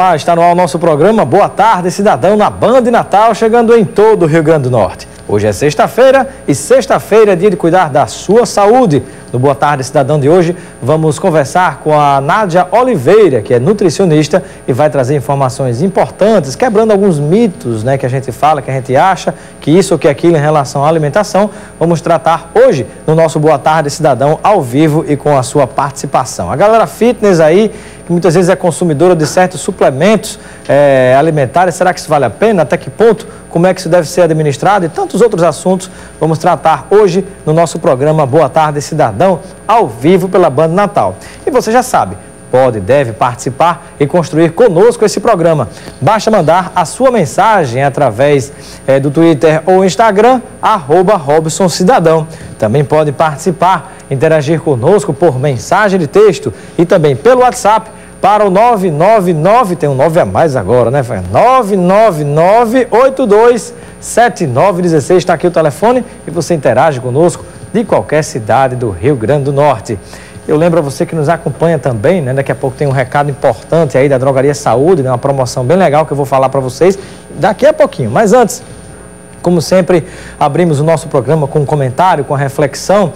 Olá, está no ar o nosso programa Boa Tarde Cidadão na Band Natal, chegando em todo o Rio Grande do Norte. Hoje é sexta-feira e sexta-feira é dia de cuidar da sua saúde. No Boa Tarde Cidadão de hoje, vamos conversar com a Nádia Oliveira, que é nutricionista e vai trazer informações importantes, quebrando alguns mitos, que a gente fala, que a gente acha, que isso ou que aquilo em relação à alimentação. Vamos tratar hoje no nosso Boa Tarde Cidadão ao vivo e com a sua participação. A galera fitness aí, que muitas vezes é consumidora de certos suplementos alimentares, será que isso vale a pena? Até que ponto? Como é que isso deve ser administrado? E tantos outros assuntos vamos tratar hoje no nosso programa Boa Tarde Cidadão, ao vivo pela Band Natal. E você já sabe, pode e deve participar e construir conosco esse programa. Basta mandar a sua mensagem através do Twitter ou Instagram, @RobsonCidadão. Também pode participar, interagir conosco por mensagem de texto e também pelo WhatsApp para o 999, tem um 9 a mais agora, 999827916, está aqui o telefone e você interage conosco de qualquer cidade do Rio Grande do Norte. Eu lembro a você que nos acompanha também, daqui a pouco tem um recado importante aí da Drogaria Saúde, uma promoção bem legal que eu vou falar para vocês daqui a pouquinho. Mas antes, como sempre, abrimos o nosso programa com um comentário, com a reflexão,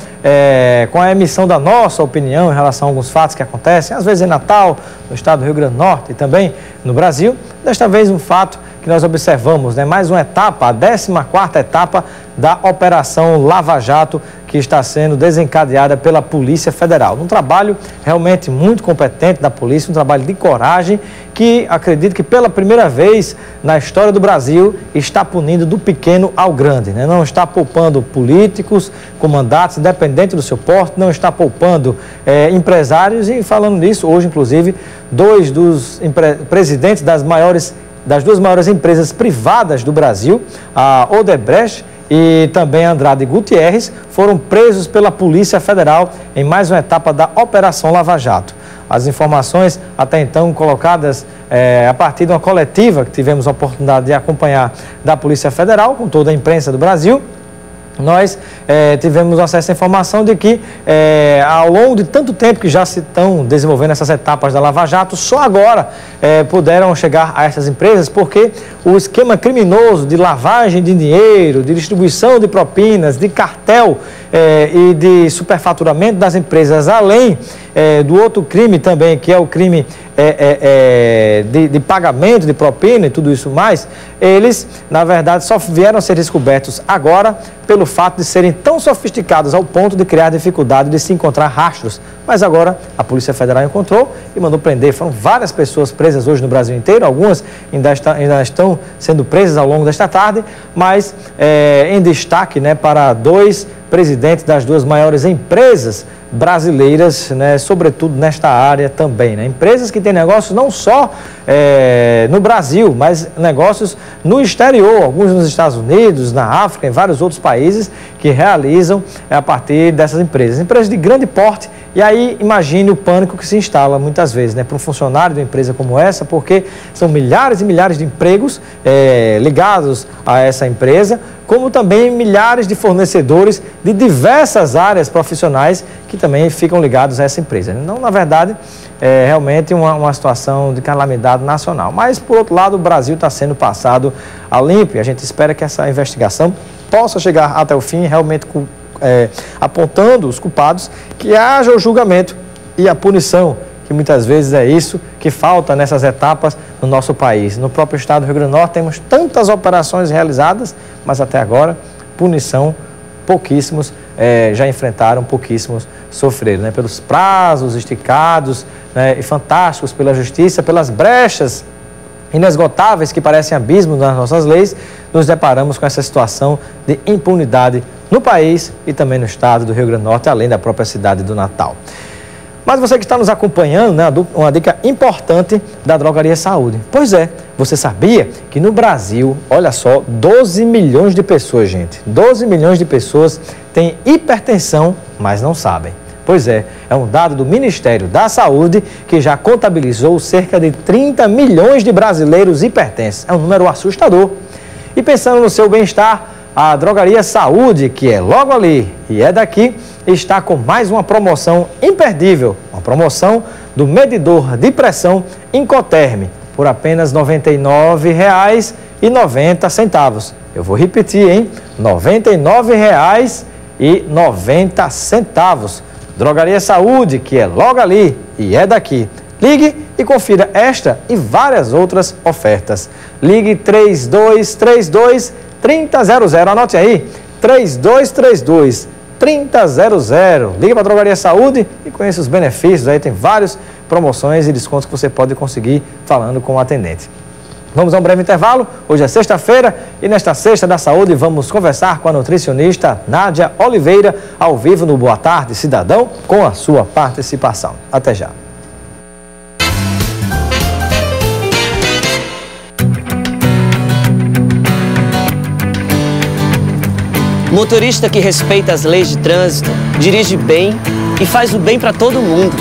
com a emissão da nossa opinião em relação a alguns fatos que acontecem, às vezes em Natal, no estado do Rio Grande do Norte e também no Brasil. Desta vez um fato que nós observamos, mais uma etapa, a 14ª etapa da Operação Lava Jato, que está sendo desencadeada pela Polícia Federal. Um trabalho realmente muito competente da polícia, um trabalho de coragem, que acredito que pela primeira vez na história do Brasil está punindo do pequeno ao grande. Não está poupando políticos, comandantes, independente do seu porte, não está poupando empresários. E falando nisso, hoje inclusive, dois dos presidentes das duas maiores empresas privadas do Brasil, a Odebrecht e também Andrade Gutierrez, foram presos pela Polícia Federal em mais uma etapa da Operação Lava Jato. As informações até então colocadas a partir de uma coletiva que tivemos a oportunidade de acompanhar da Polícia Federal, com toda a imprensa do Brasil. Nós tivemos acesso à informação de que ao longo de tanto tempo que já se estão desenvolvendo essas etapas da Lava Jato, só agora puderam chegar a essas empresas porque o esquema criminoso de lavagem de dinheiro, de distribuição de propinas, de cartel e de superfaturamento das empresas, além do outro crime também, que é o crime de pagamento de propina e tudo isso mais, eles, na verdade, só vieram a ser descobertos agora pelo fato de serem tão sofisticados ao ponto de criar dificuldade de se encontrar rastros. Mas agora a Polícia Federal encontrou e mandou prender. Foram várias pessoas presas hoje no Brasil inteiro, algumas ainda estão sendo presas ao longo desta tarde, mas em destaque para dois presidentes das duas maiores empresas brasileiras, sobretudo nesta área também. Empresas que têm negócios não só no Brasil, mas negócios no exterior, alguns nos Estados Unidos, na África, em vários outros países que realizam a partir dessas empresas. Empresas de grande porte. E aí imagine o pânico que se instala muitas vezes para um funcionário de uma empresa como essa, porque são milhares e milhares de empregos ligados a essa empresa, como também milhares de fornecedores de diversas áreas profissionais que também ficam ligados a essa empresa. Não, na verdade, é realmente uma situação de calamidade nacional. Mas, por outro lado, o Brasil está sendo passado a limpo e a gente espera que essa investigação possa chegar até o fim, realmente apontando os culpados, que haja o julgamento e a punição, que muitas vezes é isso que falta nessas etapas no nosso país. No próprio estado do Rio Grande do Norte temos tantas operações realizadas, mas até agora, punição, pouquíssimos já enfrentaram, pouquíssimos sofreram, pelos prazos esticados e fantásticos pela justiça, pelas brechas inesgotáveis que parecem abismos nas nossas leis, nos deparamos com essa situação de impunidade no país e também no estado do Rio Grande do Norte, além da própria cidade do Natal. Mas você que está nos acompanhando, uma dica importante da Drogaria Saúde. Pois é, você sabia que no Brasil, olha só, 12 milhões de pessoas, gente, 12 milhões de pessoas têm hipertensão, mas não sabem. Pois é um dado do Ministério da Saúde que já contabilizou cerca de 30 milhões de brasileiros hipertensos. É um número assustador. E pensando no seu bem-estar, a Drogaria Saúde, que é logo ali e é daqui, está com mais uma promoção imperdível, uma promoção do medidor de pressão Incoterm. por apenas R$ 99,90. Eu vou repetir, hein? R$ 99,90. Drogaria Saúde, que é logo ali e é daqui. Ligue e confira esta e várias outras ofertas. Ligue 3232-3000. Anote aí, 3232-3000. Ligue para a Drogaria Saúde e conheça os benefícios. Aí tem várias promoções e descontos que você pode conseguir falando com o atendente. Vamos a um breve intervalo. Hoje é sexta-feira e nesta Sexta da Saúde vamos conversar com a nutricionista Nádia Oliveira, ao vivo no Boa Tarde Cidadão, com a sua participação. Até já. Motorista que respeita as leis de trânsito, dirige bem e faz o bem para todo mundo.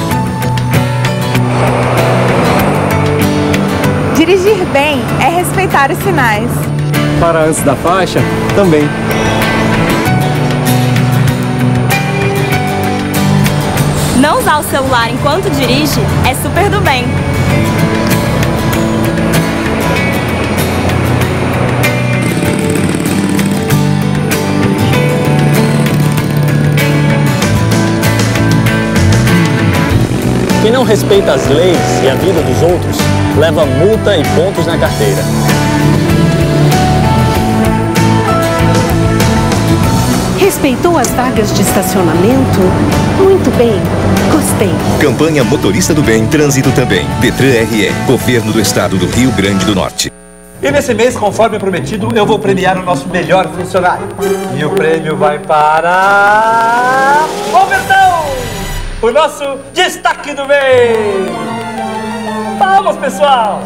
Dirigir bem é respeitar os sinais. Parar antes da faixa, também. Não usar o celular enquanto dirige é super do bem. Quem não respeita as leis e a vida dos outros, leva multa e pontos na carteira. Respeitou as vagas de estacionamento? Muito bem, gostei. Campanha Motorista do Bem, Trânsito também. Detran-RE, Governo do Estado do Rio Grande do Norte. E nesse mês, conforme prometido, eu vou premiar o nosso melhor funcionário. E o prêmio vai para... Robertão! O nosso destaque do mês! Palmas, pessoal!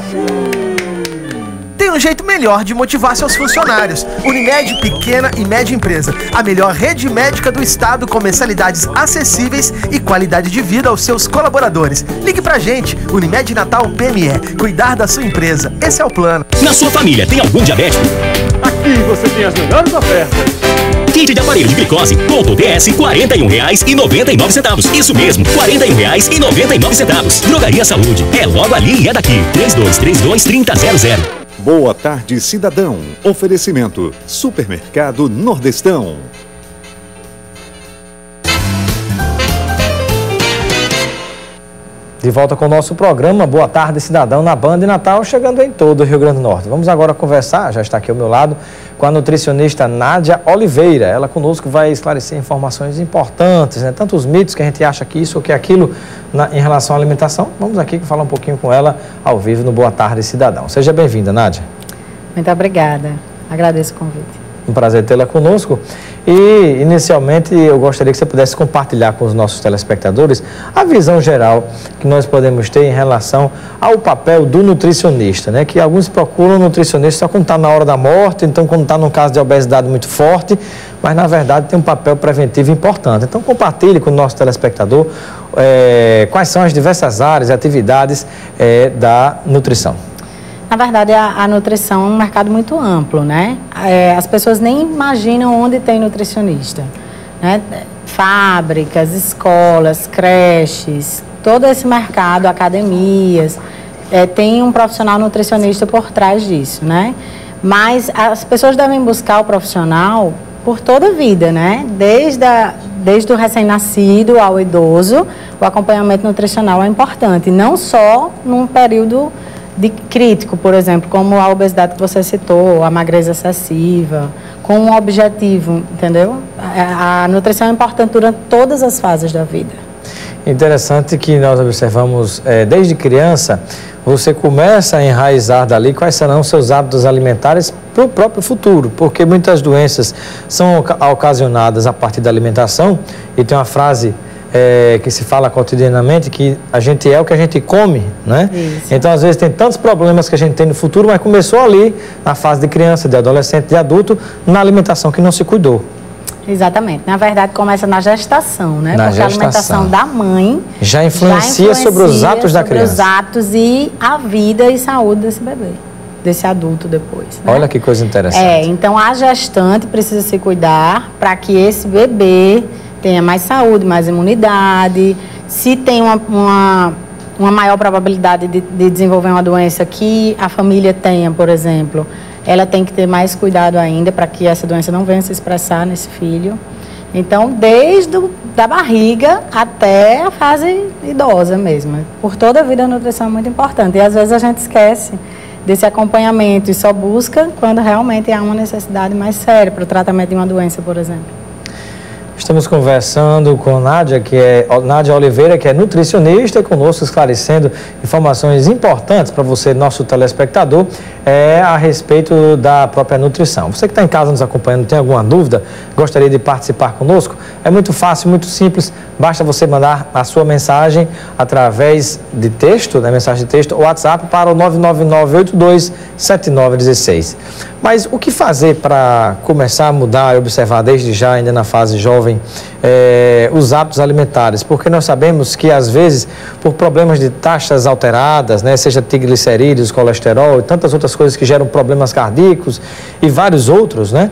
Tem um jeito melhor de motivar seus funcionários. Unimed Pequena e Média Empresa, a melhor rede médica do estado com mensalidades acessíveis e qualidade de vida aos seus colaboradores. Ligue pra gente, Unimed Natal PME. Cuidar da sua empresa, esse é o plano. Na sua família tem algum diabético? Aqui você tem as melhores ofertas. Kit de aparelho de glicose, ponto DS, R$ 41,99. Isso mesmo, R$ 41,99. Drogaria Saúde, é logo ali e é daqui. 3232-3000. Boa Tarde Cidadão. Oferecimento Supermercado Nordestão. De volta com o nosso programa Boa Tarde Cidadão na Band Natal, chegando em todo o Rio Grande do Norte. Vamos agora conversar, já está aqui ao meu lado, com a nutricionista Nádia Oliveira. Ela conosco vai esclarecer informações importantes, né? Tanto os mitos que a gente acha que isso ou que aquilo em relação à alimentação. Vamos aqui falar um pouquinho com ela ao vivo no Boa Tarde Cidadão. Seja bem-vinda, Nádia. Muito obrigada. Agradeço o convite. Um prazer tê-la conosco. E, inicialmente, eu gostaria que você pudesse compartilhar com os nossos telespectadores a visão geral que nós podemos ter em relação ao papel do nutricionista, né? Que alguns procuram o nutricionista só quando está na hora da morte, então quando está num caso de obesidade muito forte, mas, na verdade, tem um papel preventivo importante. Então, compartilhe com o nosso telespectador quais são as diversas áreas e atividades da nutrição. Na verdade, a nutrição é um mercado muito amplo, né? As pessoas nem imaginam onde tem nutricionista, né? Fábricas, escolas, creches, todo esse mercado, academias, tem um profissional nutricionista por trás disso, né? Mas as pessoas devem buscar o profissional por toda a vida, né? Desde o recém-nascido ao idoso, o acompanhamento nutricional é importante, não só num período de crítico, por exemplo, como a obesidade que você citou, a magreza excessiva, com um objetivo, entendeu? A nutrição é importante durante todas as fases da vida. Interessante que nós observamos, desde criança, você começa a enraizar dali quais serão seus hábitos alimentares para o próprio futuro, porque muitas doenças são ocasionadas a partir da alimentação, e tem uma frase que se fala cotidianamente, que a gente é o que a gente come, né? Isso. Então, às vezes, tem tantos problemas que a gente tem no futuro, mas começou ali, na fase de criança, de adolescente, de adulto, na alimentação que não se cuidou. Exatamente. Na verdade, começa na gestação, né? Porque a alimentação da mãe já influencia sobre os atos da criança. Sobre os atos e a vida e saúde desse bebê, desse adulto depois, né? Olha que coisa interessante. Então, a gestante precisa se cuidar para que esse bebê tenha mais saúde, mais imunidade. Se tem uma maior probabilidade de desenvolver uma doença que a família tenha, por exemplo, ela tem que ter mais cuidado ainda para que essa doença não venha se expressar nesse filho. Então, desde da barriga até a fase idosa mesmo. Por toda a vida a nutrição é muito importante. E às vezes a gente esquece desse acompanhamento e só busca quando realmente há uma necessidade mais séria para o tratamento de uma doença, por exemplo. Estamos conversando com Nádia Oliveira, que é nutricionista, conosco esclarecendo informações importantes para você, nosso telespectador, a respeito da própria nutrição. Você que está em casa nos acompanhando, tem alguma dúvida, gostaria de participar conosco? É muito fácil, muito simples, basta você mandar a sua mensagem através de texto, né, mensagem de texto, ou WhatsApp para o 999827916. Mas o que fazer para começar a mudar e observar desde já, ainda na fase jovem, os hábitos alimentares? Porque nós sabemos que, às vezes, por problemas de taxas alteradas, né, seja triglicerídeos, colesterol e tantas outras coisas que geram problemas cardíacos e vários outros, né?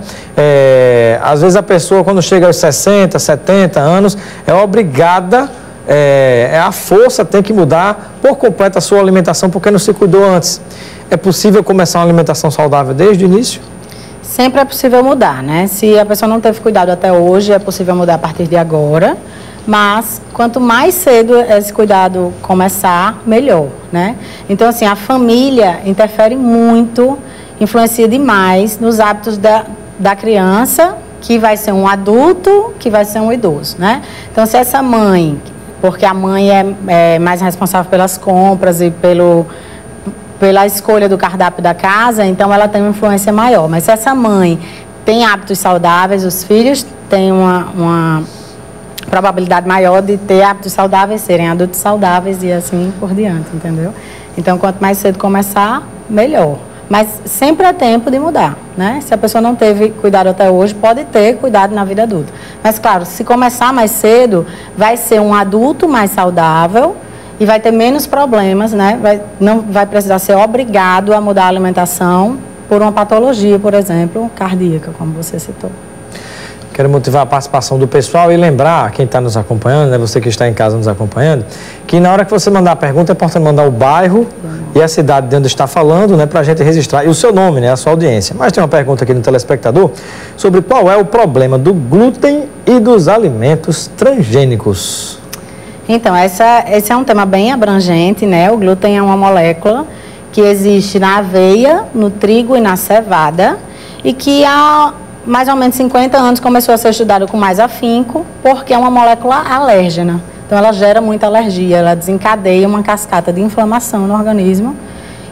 Às vezes a pessoa, quando chega aos 60, 70 anos, é obrigada, a força tem que mudar por completo a sua alimentação porque não se cuidou antes. É possível começar uma alimentação saudável desde o início? Sempre é possível mudar, né? Se a pessoa não teve cuidado até hoje, é possível mudar a partir de agora. Mas, quanto mais cedo esse cuidado começar, melhor, né? Então, assim, a família interfere muito, influencia demais nos hábitos da criança, que vai ser um adulto, que vai ser um idoso, né? Então, se essa mãe, porque a mãe é mais responsável pelas compras e pela escolha do cardápio da casa, então ela tem uma influência maior. Mas se essa mãe tem hábitos saudáveis, os filhos têm uma probabilidade maior de ter hábitos saudáveis, serem adultos saudáveis e assim por diante, entendeu? Então, quanto mais cedo começar, melhor. Mas sempre é tempo de mudar, né? Se a pessoa não teve cuidado até hoje, pode ter cuidado na vida adulta. Mas, claro, se começar mais cedo, vai ser um adulto mais saudável e vai ter menos problemas, né? Não vai precisar ser obrigado a mudar a alimentação por uma patologia, por exemplo, cardíaca, como você citou. Quero motivar a participação do pessoal e lembrar quem está nos acompanhando, né, você que está em casa nos acompanhando, que na hora que você mandar a pergunta é importante mandar o bairro e a cidade de onde está falando, né, para a gente registrar, e o seu nome, né, a sua audiência. Mas tem uma pergunta aqui no telespectador sobre qual é o problema do glúten e dos alimentos transgênicos. Então, esse é um tema bem abrangente, né? O glúten é uma molécula que existe na aveia, no trigo e na cevada e que há mais ou menos 50 anos começou a ser estudado com mais afinco porque é uma molécula alérgena. Então, ela gera muita alergia, ela desencadeia uma cascata de inflamação no organismo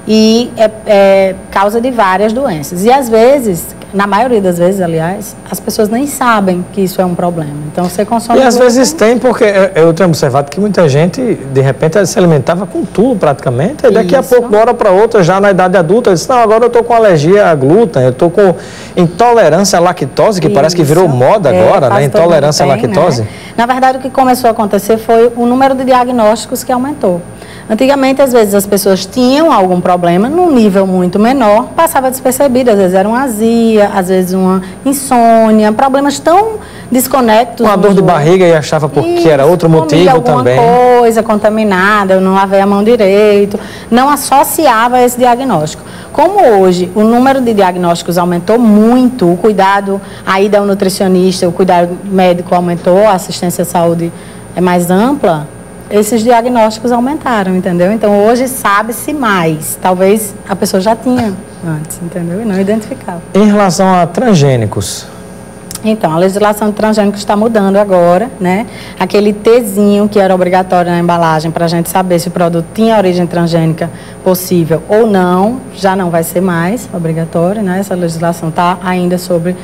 e é causa de várias doenças. E às vezes, na maioria das vezes, aliás, as pessoas nem sabem que isso é um problema. Então, você consome... E às vezes tem, porque eu tenho observado que muita gente, de repente, se alimentava com tudo praticamente, e daqui a pouco, uma hora para outra, já na idade adulta, diz, não, agora eu estou com alergia a glúten, eu estou com intolerância à lactose, que parece que virou moda agora, né? Intolerância à lactose. Né? Na verdade, o que começou a acontecer foi o número de diagnósticos que aumentou. Antigamente, às vezes, as pessoas tinham algum problema num nível muito menor, passava despercebido, às vezes era uma azia, às vezes uma insônia, problemas tão desconectos. Uma dor de barriga e achava porque era outro motivo também. Alguma coisa contaminada, eu não lavei a mão direito, não associava esse diagnóstico. Como hoje o número de diagnósticos aumentou muito, o cuidado aí da nutricionista, o cuidado médico aumentou, a assistência à saúde é mais ampla, esses diagnósticos aumentaram, entendeu? Então, hoje sabe-se mais. Talvez a pessoa já tinha antes, entendeu? E não identificava. Em relação a transgênicos? Então, a legislação de transgênicos está mudando agora, né? Aquele Tzinho que era obrigatório na embalagem para a gente saber se o produto tinha origem transgênica possível ou não, já não vai ser mais obrigatório, né? Essa legislação está ainda sob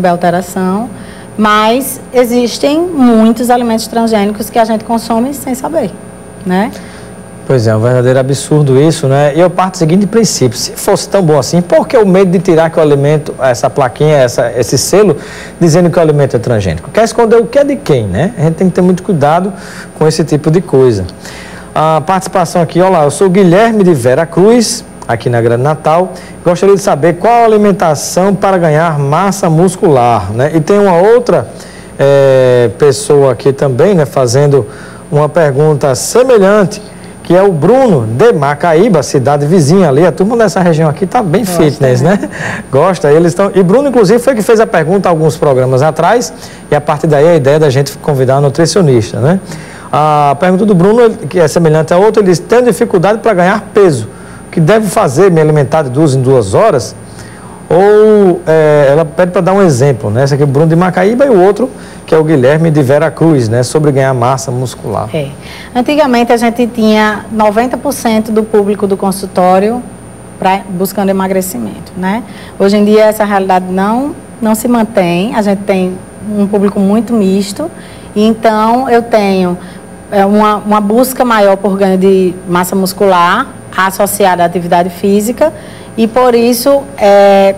alteração. Mas existem muitos alimentos transgênicos que a gente consome sem saber, né? Pois é, um verdadeiro absurdo isso, né? E eu parto do seguinte princípio, se fosse tão bom assim, por que o medo de tirar que o alimento, essa plaquinha, esse selo, dizendo que o alimento é transgênico? Quer esconder o que é de quem, né? A gente tem que ter muito cuidado com esse tipo de coisa. A participação aqui, olá, eu sou Guilherme de Vera Cruz, aqui na Grande Natal. Gostaria de saber qual a alimentação para ganhar massa muscular, né? E tem uma outra pessoa aqui também, né, fazendo uma pergunta semelhante, que é o Bruno de Macaíba, cidade vizinha ali. A turma dessa região aqui tá bem fitness, né? Gosta. Eles estão. E Bruno, inclusive, foi que fez a pergunta alguns programas atrás, e a partir daí a ideia da gente convidar a nutricionista, né? A pergunta do Bruno, que é semelhante a outra, ele diz: tenho dificuldade para ganhar peso. O que devo fazer? Me alimentar de 2 em 2 horas? Ou ela pede para dar um exemplo, né? Esse aqui é o Bruno de Macaíba e o outro, que é o Guilherme de Veracruz, né? Sobre ganhar massa muscular. Antigamente a gente tinha 90% do público do consultório buscando emagrecimento, né? Hoje em dia essa realidade não se mantém, a gente tem um público muito misto, e então eu tenho uma busca maior por ganho de massa muscular associada à atividade física, e por isso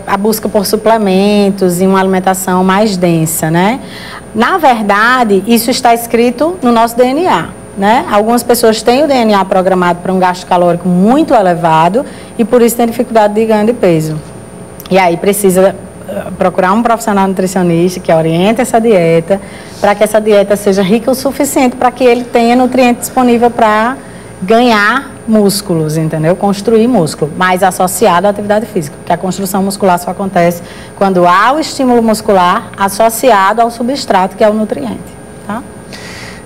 a busca por suplementos e uma alimentação mais densa, né? Na verdade, isso está escrito no nosso DNA, né? Algumas pessoas têm o DNA programado para um gasto calórico muito elevado e por isso tem dificuldade de ganho de peso. E aí precisa procurar um profissional nutricionista que oriente essa dieta, para que essa dieta seja rica o suficiente para que ele tenha nutriente disponível para ganhar músculos, entendeu? Construir músculo, mas associado à atividade física, porque a construção muscular só acontece quando há o estímulo muscular associado ao substrato, que é o nutriente, tá?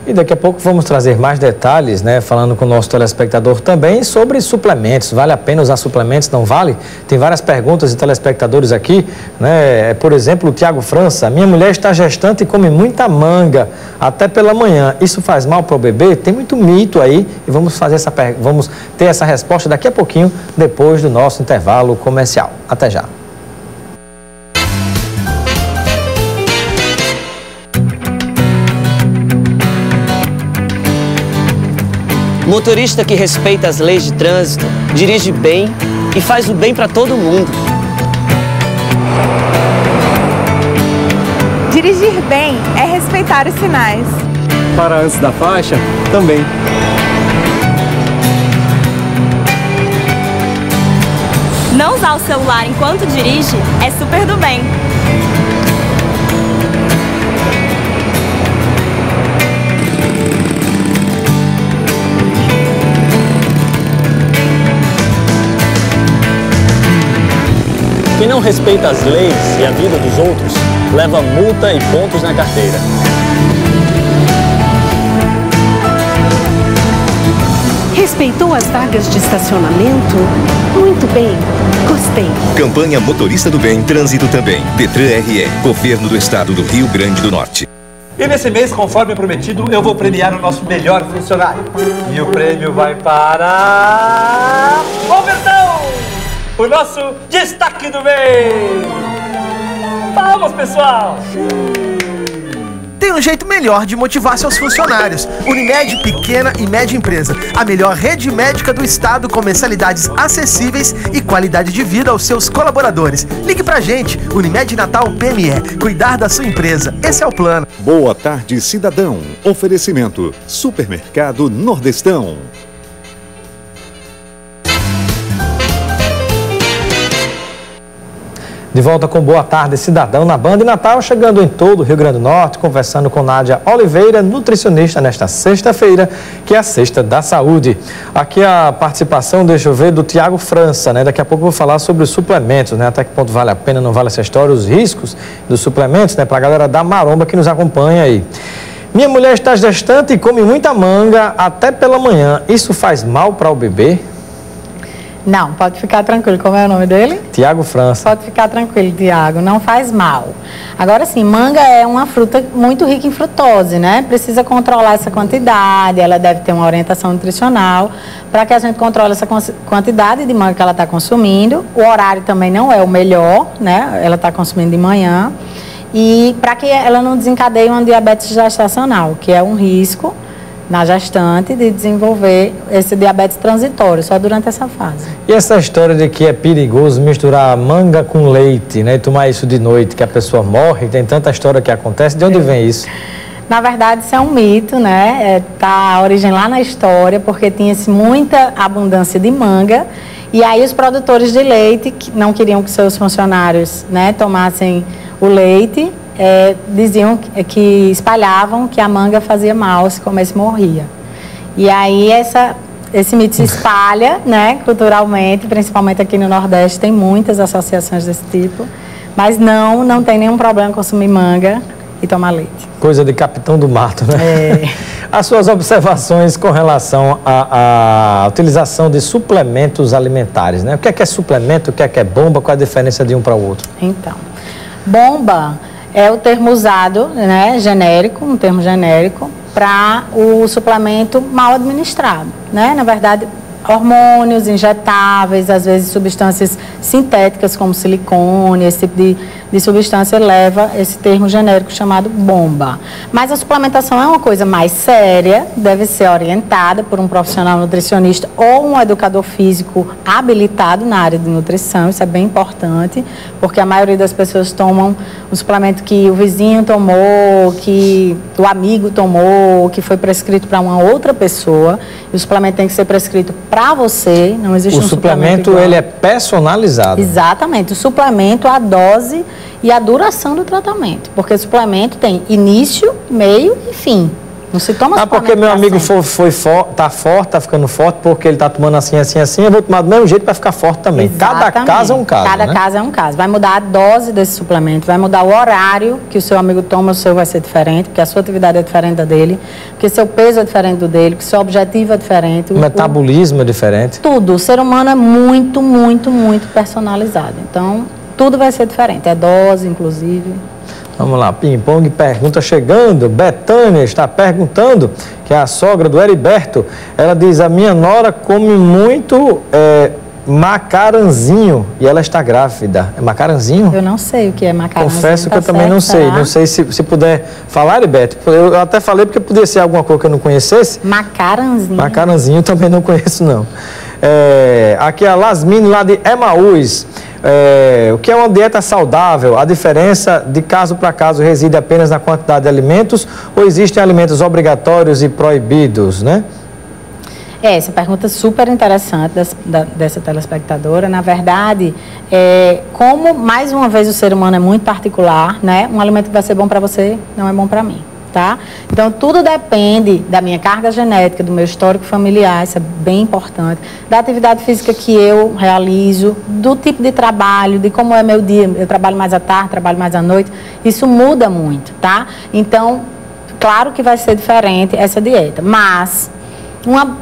E daqui a pouco vamos trazer mais detalhes, né, falando com o nosso telespectador também sobre suplementos. Vale a pena usar suplementos, não vale? Tem várias perguntas de telespectadores aqui, né? Por exemplo, o Tiago França: minha mulher está gestante e come muita manga até pela manhã. Isso faz mal para o bebê? Tem muito mito aí e vamos ter essa resposta daqui a pouquinho, depois do nosso intervalo comercial. Até já. Motorista que respeita as leis de trânsito, dirige bem e faz o bem para todo mundo. Dirigir bem é respeitar os sinais. Para antes da faixa, também. Não usar o celular enquanto dirige é super do bem. Quem não respeita as leis e a vida dos outros, leva multa e pontos na carteira. Respeitou as vagas de estacionamento? Muito bem, gostei. Campanha Motorista do Bem, Trânsito também. Detran RE, Governo do Estado do Rio Grande do Norte. E nesse mês, conforme prometido, eu vou premiar o nosso melhor funcionário. E o prêmio vai para... Robertão! O nosso destaque do mês! Palmas, pessoal! Tem um jeito melhor de motivar seus funcionários. Unimed Pequena e Média Empresa, a melhor rede médica do estado com mensalidades acessíveis e qualidade de vida aos seus colaboradores. Ligue pra gente, Unimed Natal PME. Cuidar da sua empresa, esse é o plano. Boa tarde, cidadão. Oferecimento: Supermercado Nordestão. De volta com Boa Tarde, Cidadão, na Band Natal, chegando em todo o Rio Grande do Norte, conversando com Nádia Oliveira, nutricionista, nesta sexta-feira, que é a Sexta da Saúde. Aqui a participação, deixa eu ver, do Tiago França, né? Daqui a pouco eu vou falar sobre os suplementos, né? Até que ponto vale a pena, não vale essa história, os riscos dos suplementos, né? Para a galera da maromba que nos acompanha aí. Minha mulher está gestante e come muita manga até pela manhã. Isso faz mal para o bebê? Não, pode ficar tranquilo. Como é o nome dele? Tiago França. Pode ficar tranquilo, Tiago, não faz mal. Agora sim, manga é uma fruta muito rica em frutose, né? Precisa controlar essa quantidade, ela deve ter uma orientação nutricional para que a gente controle essa quantidade de manga que ela está consumindo. O horário também não é o melhor, né? Ela está consumindo de manhã. E para que ela não desencadeie uma diabetes gestacional, que é um risco na gestante de desenvolver esse diabetes transitório, só durante essa fase. E essa história de que é perigoso misturar manga com leite, né? E tomar isso de noite, que a pessoa morre, tem tanta história que acontece, de onde vem isso? Na verdade, isso é um mito, né? Tá a origem lá na história, porque tinha-se muita abundância de manga, e aí os produtores de leite que não queriam que seus funcionários, né, tomassem o leite, diziam que espalhavam que a manga fazia mal, se comesse morria. E aí esse mito se espalha, né, culturalmente, principalmente aqui no Nordeste, tem muitas associações desse tipo, mas não tem nenhum problema consumir manga e tomar leite. Coisa de capitão do mato, né? É. As suas observações com relação à utilização de suplementos alimentares, né? O que é suplemento, o que é bomba, qual é a diferença de um para o outro? Então, bomba é o termo usado, né, genérico, um termo genérico, para o suplemento mal administrado, né? Na verdade, hormônios injetáveis, às vezes substâncias sintéticas como silicone, esse tipo de substância leva esse termo genérico chamado bomba. Mas a suplementação é uma coisa mais séria, deve ser orientada por um profissional nutricionista ou um educador físico habilitado na área de nutrição, isso é bem importante, porque a maioria das pessoas tomam um suplemento que o vizinho tomou, que o amigo tomou, que foi prescrito para uma outra pessoa, e o suplemento tem que ser prescrito para você, não existe um suplemento igual. Ele é personalizado. Exatamente, o suplemento, a dose e a duração do tratamento, porque o suplemento tem início, meio e fim. Não se toma suplemento porque meu amigo tá tá ficando forte, porque ele tá tomando assim, eu vou tomar do mesmo jeito para ficar forte também. Exatamente. Cada caso é um caso, Cada né? caso é um caso. Vai mudar a dose desse suplemento, vai mudar o horário que o seu amigo toma, o seu vai ser diferente, porque a sua atividade é diferente da dele, porque seu peso é diferente do dele, porque seu objetivo é diferente. O metabolismo é diferente. Tudo. O ser humano é muito, muito, muito personalizado. Então, tudo vai ser diferente. É dose, inclusive. Vamos lá, ping-pong, pergunta chegando. Betânia está perguntando, que é a sogra do Heriberto. Ela diz, a minha nora come muito macaranzinho e ela está grávida. É macaranzinho? Eu não sei o que é macaranzinho. Confesso que eu também não sei. Não sei se puder falar, Heriberto. Eu até falei porque podia ser alguma coisa que eu não conhecesse. Macaranzinho. Macaranzinho também não conheço, não. Aqui é a Lasmine, lá de Emaús. O que é uma dieta saudável? A diferença de caso para caso reside apenas na quantidade de alimentos ou existem alimentos obrigatórios e proibidos, né? Essa pergunta é super interessante dessa telespectadora. Na verdade, como mais uma vez o ser humano é muito particular, né? Um alimento que vai ser bom para você não é bom para mim. Tá? Então, tudo depende da minha carga genética, do meu histórico familiar, isso é bem importante, da atividade física que eu realizo, do tipo de trabalho, de como é meu dia, eu trabalho mais à tarde, trabalho mais à noite, isso muda muito, tá? Então, claro que vai ser diferente essa dieta, mas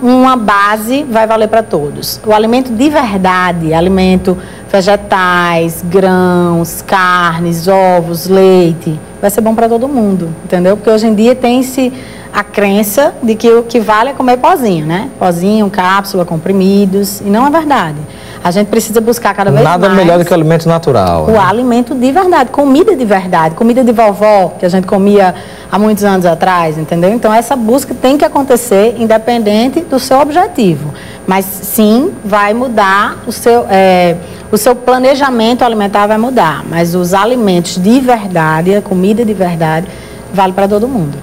uma base vai valer para todos. O alimento de verdade, alimento vegetais, grãos, carnes, ovos, leite, vai ser bom para todo mundo, entendeu? Porque hoje em dia tem-se a crença de que o que vale é comer pozinho, né? Pozinho, cápsula, comprimidos, e não é verdade. A gente precisa buscar cada vez mais... Nada melhor do que o alimento natural. O alimento de verdade, comida de verdade, comida de vovó, que a gente comia há muitos anos atrás, entendeu? Então, essa busca tem que acontecer independente do seu objetivo. Mas, sim, vai mudar o seu planejamento alimentar vai mudar. Mas os alimentos de verdade, a comida de verdade, vale para todo mundo.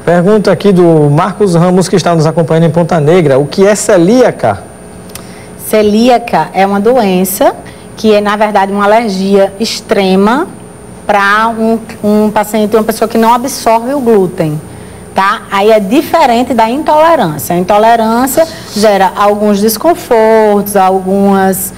Pergunta aqui do Marcos Ramos, que está nos acompanhando em Ponta Negra. O que é celíaca? Celíaca é uma doença que é, na verdade, uma alergia extrema para um paciente, uma pessoa que não absorve o glúten, tá? Aí é diferente da intolerância. A intolerância gera alguns desconfortos, algumas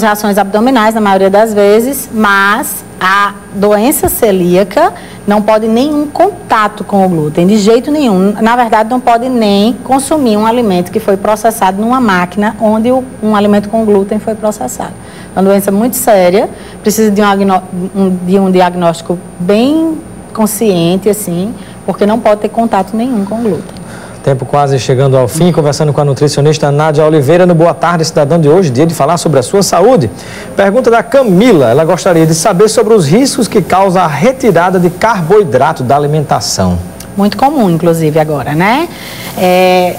reações abdominais, na maioria das vezes, mas a doença celíaca não pode nenhum contato com o glúten, de jeito nenhum. Na verdade, não pode nem consumir um alimento que foi processado numa máquina onde um alimento com glúten foi processado. É uma doença muito séria, precisa de um diagnóstico bem consciente, assim, porque não pode ter contato nenhum com glúten. Tempo quase chegando ao fim, conversando com a nutricionista Nádia Oliveira no Boa Tarde Cidadão de hoje, dia de falar sobre a sua saúde. Pergunta da Camila, ela gostaria de saber sobre os riscos que causa a retirada de carboidrato da alimentação. Muito comum, inclusive, agora, né?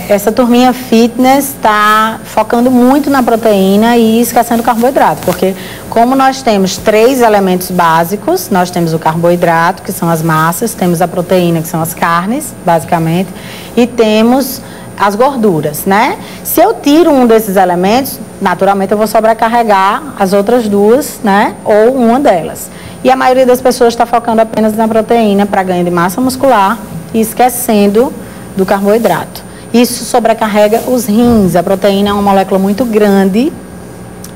Essa turminha fitness está focando muito na proteína e esquecendo o carboidrato, porque como nós temos 3 elementos básicos, nós temos o carboidrato, que são as massas, temos a proteína, que são as carnes, basicamente, e temos as gorduras, né? Se eu tiro um desses elementos, naturalmente eu vou sobrecarregar as outras duas, né? Ou uma delas. E a maioria das pessoas está focando apenas na proteína para ganho de massa muscular e esquecendo do carboidrato. Isso sobrecarrega os rins. A proteína é uma molécula muito grande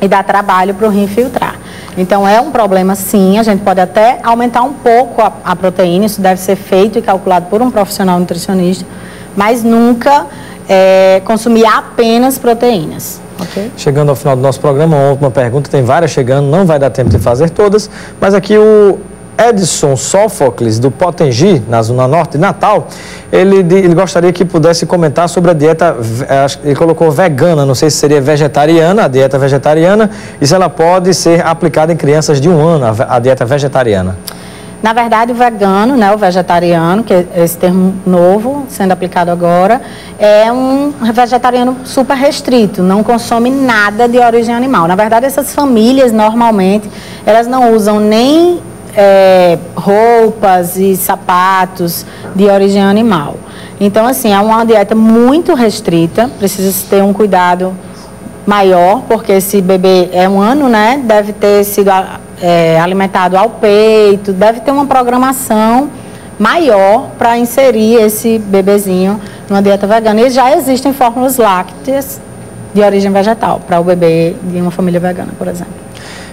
e dá trabalho para o rim filtrar. Então, é um problema sim, a gente pode até aumentar um pouco a proteína, isso deve ser feito e calculado por um profissional nutricionista, mas nunca consumir apenas proteínas. Okay? Chegando ao final do nosso programa, uma última pergunta, tem várias chegando, não vai dar tempo de fazer todas, mas aqui o Edson Sófocles, do Potengi, na Zona Norte de Natal, ele gostaria que pudesse comentar sobre a dieta, ele colocou vegana, não sei se seria vegetariana, a dieta vegetariana, e se ela pode ser aplicada em crianças de 1 ano, a dieta vegetariana. Na verdade, o vegano, né, o vegetariano, que é esse termo novo, sendo aplicado agora, é um vegetariano super restrito, não consome nada de origem animal. Na verdade, essas famílias, normalmente, elas não usam nem roupas e sapatos de origem animal. Então, assim, é uma dieta muito restrita, precisa ter um cuidado maior, porque esse bebê é 1 ano, né? Deve ter sido alimentado ao peito, deve ter uma programação maior para inserir esse bebezinho numa dieta vegana. E já existem fórmulas lácteas de origem vegetal para o bebê de uma família vegana, por exemplo.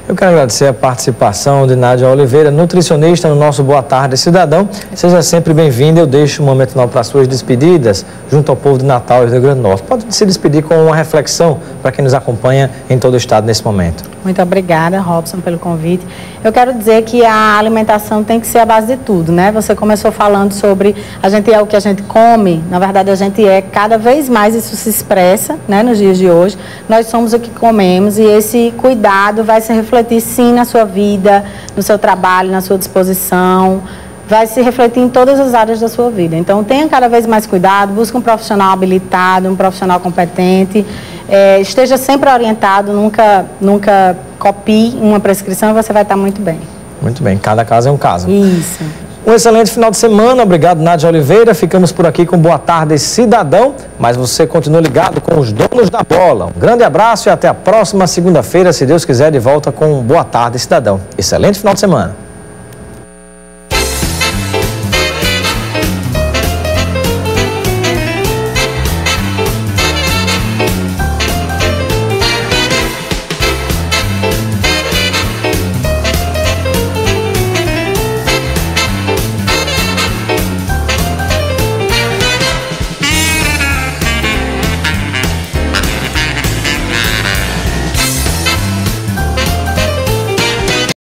Eu quero agradecer a participação de Nádia Oliveira, nutricionista no nosso Boa Tarde Cidadão. Seja sempre bem-vinda. Eu deixo um momento final para as suas despedidas junto ao povo de Natal e do Rio Grande do Norte. Pode se despedir com uma reflexão para quem nos acompanha em todo o estado nesse momento. Muito obrigada, Robson, pelo convite. Eu quero dizer que a alimentação tem que ser a base de tudo, né? Você começou falando sobre a gente é o que a gente come. Na verdade, a gente é cada vez mais, isso se expressa, né, nos dias de hoje. Nós somos o que comemos e esse cuidado vai se refletir, sim, na sua vida, no seu trabalho, na sua disposição. Vai se refletir em todas as áreas da sua vida. Então, tenha cada vez mais cuidado, busque um profissional habilitado, um profissional competente, esteja sempre orientado, nunca copie uma prescrição e você vai estar muito bem. Muito bem, cada caso é um caso. Isso. Um excelente final de semana, obrigado, Nádia Oliveira. Ficamos por aqui com Boa Tarde Cidadão, mas você continua ligado com os donos da bola. Um grande abraço e até a próxima segunda-feira, se Deus quiser, de volta com Boa Tarde Cidadão. Excelente final de semana.